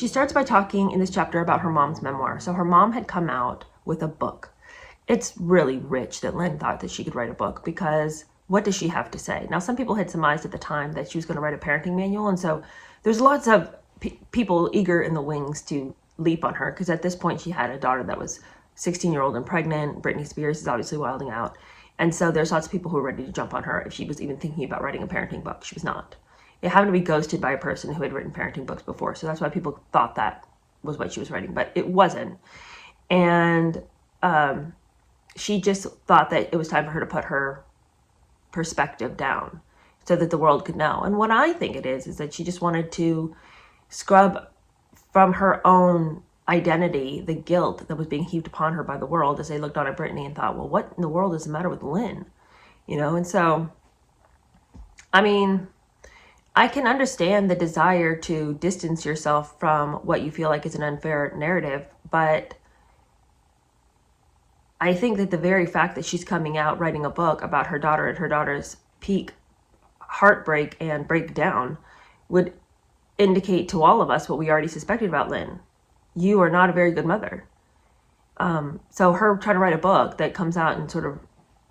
She starts by talking in this chapter about her mom's memoir. So her mom had come out with a book. It's really rich that Lynn thought that she could write a book, because what does she have to say? Now, some people had surmised at the time that she was going to write a parenting manual. And so there's lots of people eager in the wings to leap on her, because at this point she had a daughter that was 16-year-old and pregnant. Britney Spears is obviously wilding out. And so there's lots of people who were ready to jump on her if she was even thinking about writing a parenting book. She was not. It happened to be ghosted by a person who had written parenting books before. So that's why people thought that was what she was writing, but it wasn't. And she just thought that it was time for her to put her perspective down so that the world could know. And what I think it is that she just wanted to scrub from her own identity the guilt that was being heaped upon her by the world, as they looked on at Britney and thought, well, what in the world is the matter with Lynn? You know, and so, I mean, I can understand the desire to distance yourself from what you feel like is an unfair narrative, but I think that the very fact that she's coming out writing a book about her daughter at her daughter's peak heartbreak and breakdown would indicate to all of us what we already suspected about Lynn. You are not a very good mother. So her trying to write a book that comes out and sort of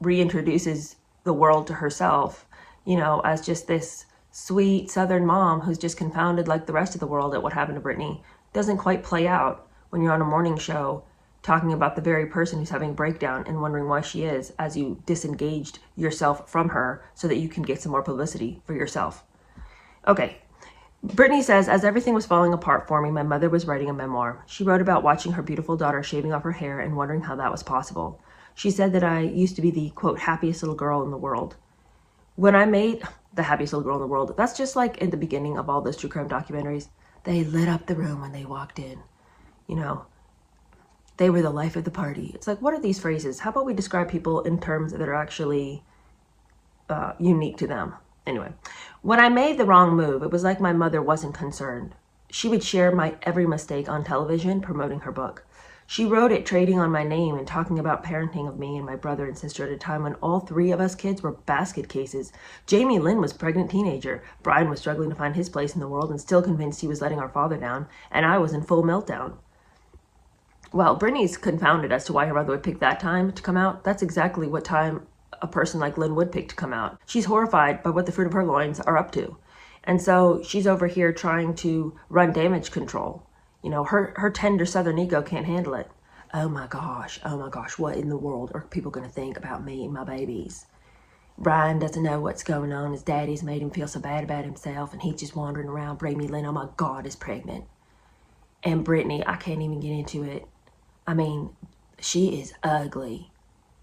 reintroduces the world to herself, you know, as just this sweet Southern mom who's just confounded like the rest of the world at what happened to Britney, doesn't quite play out when you're on a morning show talking about the very person who's having a breakdown and wondering why she is, as you disengaged yourself from her so that you can get some more publicity for yourself. Okay. Britney says, as everything was falling apart for me, my mother was writing a memoir. She wrote about watching her beautiful daughter shaving off her hair and wondering how that was possible. She said that I used to be the, quote, happiest little girl in the world. When I made the happiest little girl in the world, that's just like in the beginning of all those true crime documentaries. They lit up the room when they walked in. You know, they were the life of the party. It's like, what are these phrases? How about we describe people in terms that are actually unique to them? Anyway, when I made the wrong move, it was like my mother wasn't concerned. She would share my every mistake on television, promoting her book. She wrote it trading on my name and talking about parenting of me and my brother and sister at a time when all three of us kids were basket cases. Jamie Lynn was a pregnant teenager. Brian was struggling to find his place in the world and still convinced he was letting our father down, and I was in full meltdown. Well, Britney's confounded as to why her mother would pick that time to come out. That's exactly what time a person like Lynn would pick to come out. She's horrified by what the fruit of her loins are up to. And so she's over here trying to run damage control. You know, her tender Southern ego can't handle it. Oh my gosh, what in the world are people going to think about me and my babies? Brian doesn't know what's going on. His daddy's made him feel so bad about himself, and he's just wandering around. Britney Lynn, oh my God, is pregnant. And Britney, I can't even get into it. I mean, she is ugly.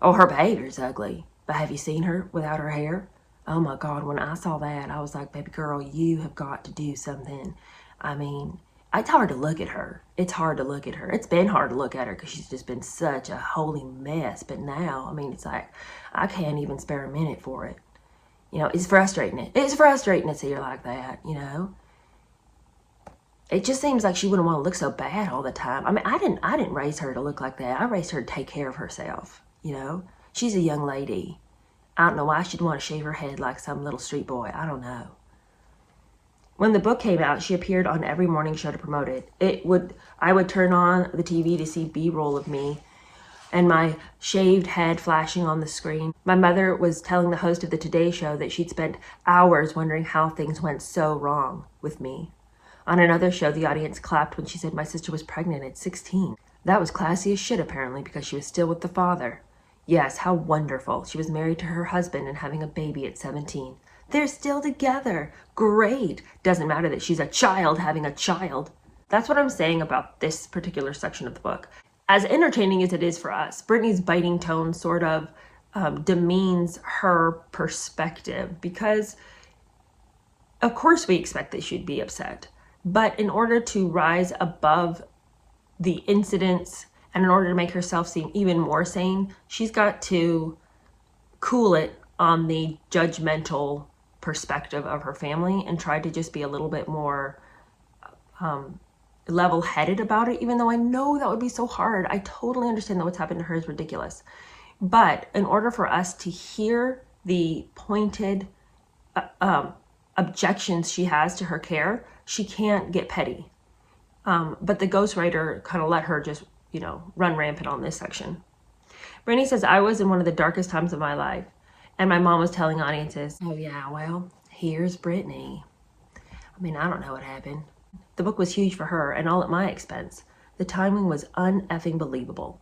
Oh, her behavior's ugly. But have you seen her without her hair? Oh my God, when I saw that, I was like, baby girl, you have got to do something. I mean, it's hard to look at her. It's hard to look at her. It's been hard to look at her because she's just been such a holy mess. But now, I mean, it's like, I can't even spare a minute for it. You know, it's frustrating. It's frustrating to see her like that, you know. It just seems like she wouldn't want to look so bad all the time. I mean, I didn't raise her to look like that. I raised her to take care of herself, you know. She's a young lady. I don't know why she'd want to shave her head like some little street boy. I don't know. When the book came out, she appeared on every morning show to promote it. I would turn on the TV to see B-roll of me and my shaved head flashing on the screen. My mother was telling the host of the Today Show that she'd spent hours wondering how things went so wrong with me. On another show, the audience clapped when she said my sister was pregnant at 16. That was classy as shit, apparently, because she was still with the father. Yes, how wonderful. She was married to her husband and having a baby at 17. They're still together. Great. Doesn't matter that she's a child having a child. That's what I'm saying about this particular section of the book. As entertaining as it is for us, Britney's biting tone sort of demeans her perspective, because of course we expect that she'd be upset. But in order to rise above the incidents and in order to make herself seem even more sane, she's got to cool it on the judgmental perspective of her family and try to just be a little bit more level-headed about it, even though I know that would be so hard. I totally understand that what's happened to her is ridiculous. But in order for us to hear the pointed objections she has to her care, she can't get petty. But the ghostwriter kind of let her just, run rampant on this section. Britney says, I was in one of the darkest times of my life. And my mom was telling audiences, oh yeah, well, here's Britney. I mean, I don't know what happened. The book was huge for her and all at my expense. The timing was un-effing believable.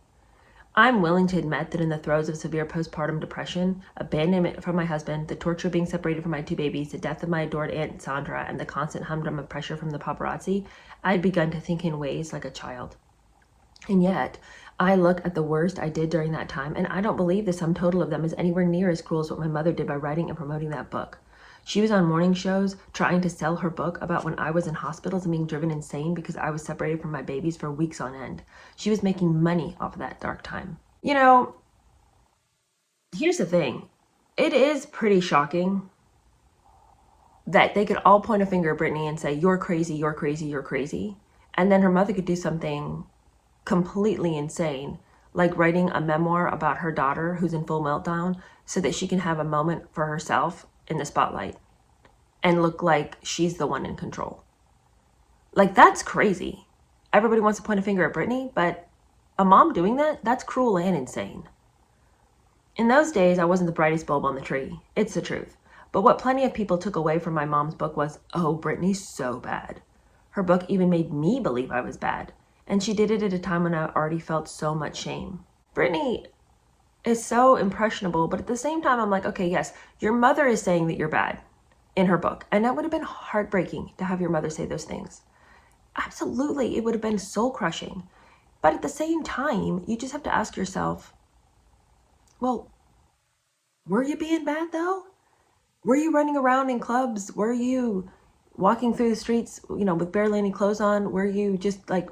I'm willing to admit that in the throes of severe postpartum depression, abandonment from my husband, the torture of being separated from my 2 babies, the death of my adored Aunt Sandra, and the constant humdrum of pressure from the paparazzi, I'd begun to think in ways like a child. And yet, I look at the worst I did during that time, and I don't believe the sum total of them is anywhere near as cruel as what my mother did by writing and promoting that book. She was on morning shows trying to sell her book about when I was in hospitals and being driven insane because I was separated from my babies for weeks on end. She was making money off of that dark time. Here's the thing. It is pretty shocking that they could all point a finger at Britney and say, you're crazy, you're crazy, you're crazy. And then her mother could do something completely insane, like writing a memoir about her daughter who's in full meltdown so that she can have a moment for herself in the spotlight and look like she's the one in control. Like, that's crazy. Everybody wants to point a finger at Britney, but a mom doing that, that's cruel and insane. In those days, I wasn't the brightest bulb on the tree. It's the truth. But what plenty of people took away from my mom's book was, oh, Britney's so bad. Her book even made me believe I was bad. And she did it at a time when I already felt so much shame. Britney is so impressionable, but at the same time, I'm like, okay, yes, your mother is saying that you're bad in her book. And that would have been heartbreaking to have your mother say those things. Absolutely, it would have been soul crushing. But at the same time, you just have to ask yourself, well, were you being bad though? Were you running around in clubs? Were you walking through the streets, with barely any clothes on? Were you just like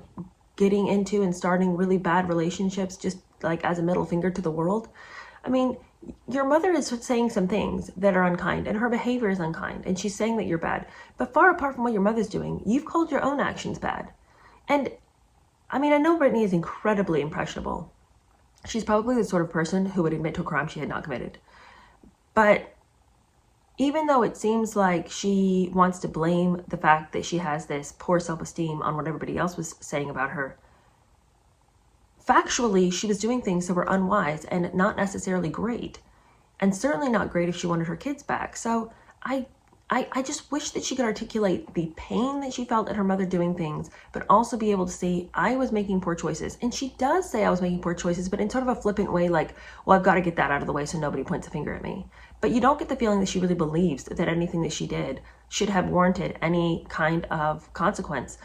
getting into and starting really bad relationships just like as a middle finger to the world? I mean, your mother is saying some things that are unkind and her behavior is unkind and she's saying that you're bad. But far apart from what your mother's doing, you've called your own actions bad. And I mean, I know Britney is incredibly impressionable. She's probably the sort of person who would admit to a crime she had not committed. But even though it seems like she wants to blame the fact that she has this poor self-esteem on what everybody else was saying about her, factually, she was doing things that were unwise and not necessarily great, and certainly not great if she wanted her kids back. So I just wish that she could articulate the pain that she felt at her mother doing things, but also be able to say, I was making poor choices. And she does say I was making poor choices, but in sort of a flippant way, like, well, I've got to get that out of the way so nobody points a finger at me. But you don't get the feeling that she really believes that anything that she did should have warranted any kind of consequence.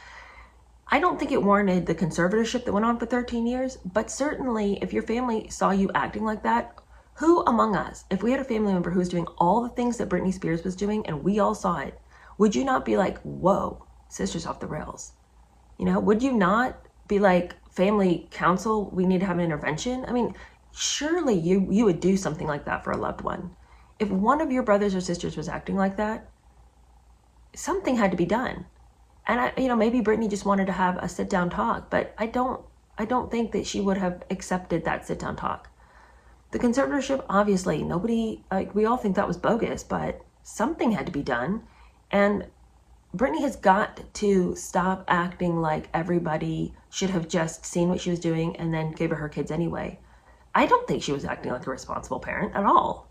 I don't think it warranted the conservatorship that went on for 13 years, but certainly if your family saw you acting like that, who among us, if we had a family member who was doing all the things that Britney Spears was doing and we all saw it, would you not be like, whoa, sister's off the rails? Would you not be like, family counsel, we need to have an intervention? I mean, surely you would do something like that for a loved one. If one of your brothers or sisters was acting like that, something had to be done. And maybe Britney just wanted to have a sit down talk, but I don't think that she would have accepted that sit down talk. The conservatorship, obviously, we all think that was bogus, but something had to be done. And Britney has got to stop acting like everybody should have just seen what she was doing and then gave her kids anyway. I don't think she was acting like a responsible parent at all.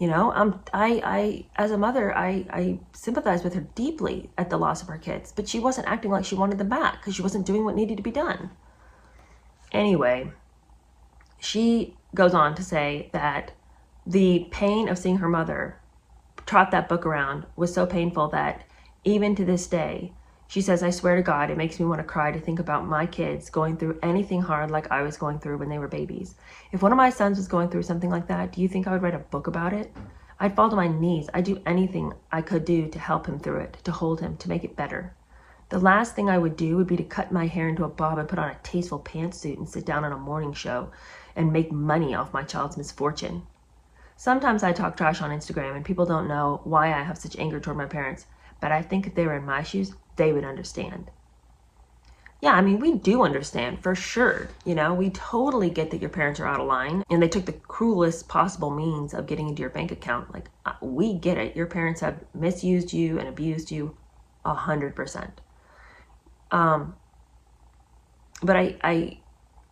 I as a mother, I sympathize with her deeply at the loss of her kids, but she wasn't acting like she wanted them back because she wasn't doing what needed to be done. Anyway, she goes on to say that the pain of seeing her mother trot that book around was so painful that even to this day, she says, I swear to God, it makes me want to cry to think about my kids going through anything hard like I was going through when they were babies. If one of my sons was going through something like that, do you think I would write a book about it? I'd fall to my knees. I'd do anything I could do to help him through it, to hold him, to make it better. The last thing I would do would be to cut my hair into a bob and put on a tasteful pantsuit and sit down on a morning show and make money off my child's misfortune. Sometimes I talk trash on Instagram and people don't know why I have such anger toward my parents, but I think if they were in my shoes, they would understand. Yeah, I mean, we do understand for sure. We totally get that your parents are out of line and they took the cruelest possible means of getting into your bank account. Like, we get it. Your parents have misused you and abused you 100%. But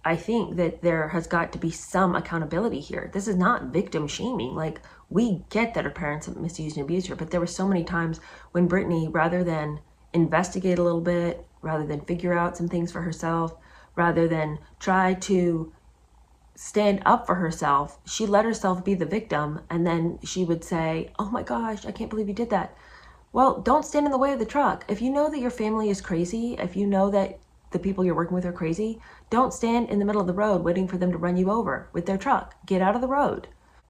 I think that there has got to be some accountability here. This is not victim shaming. Like, we get that her parents have misused and abused her, but there were so many times when Britney, rather than investigate a little bit, rather than figure out some things for herself, rather than try to stand up for herself, she let herself be the victim, and then she would say, oh my gosh, I can't believe you did that. Well, don't stand in the way of the truck. If you know that your family is crazy, if you know that the people you're working with are crazy, don't stand in the middle of the road waiting for them to run you over with their truck. Get out of the road.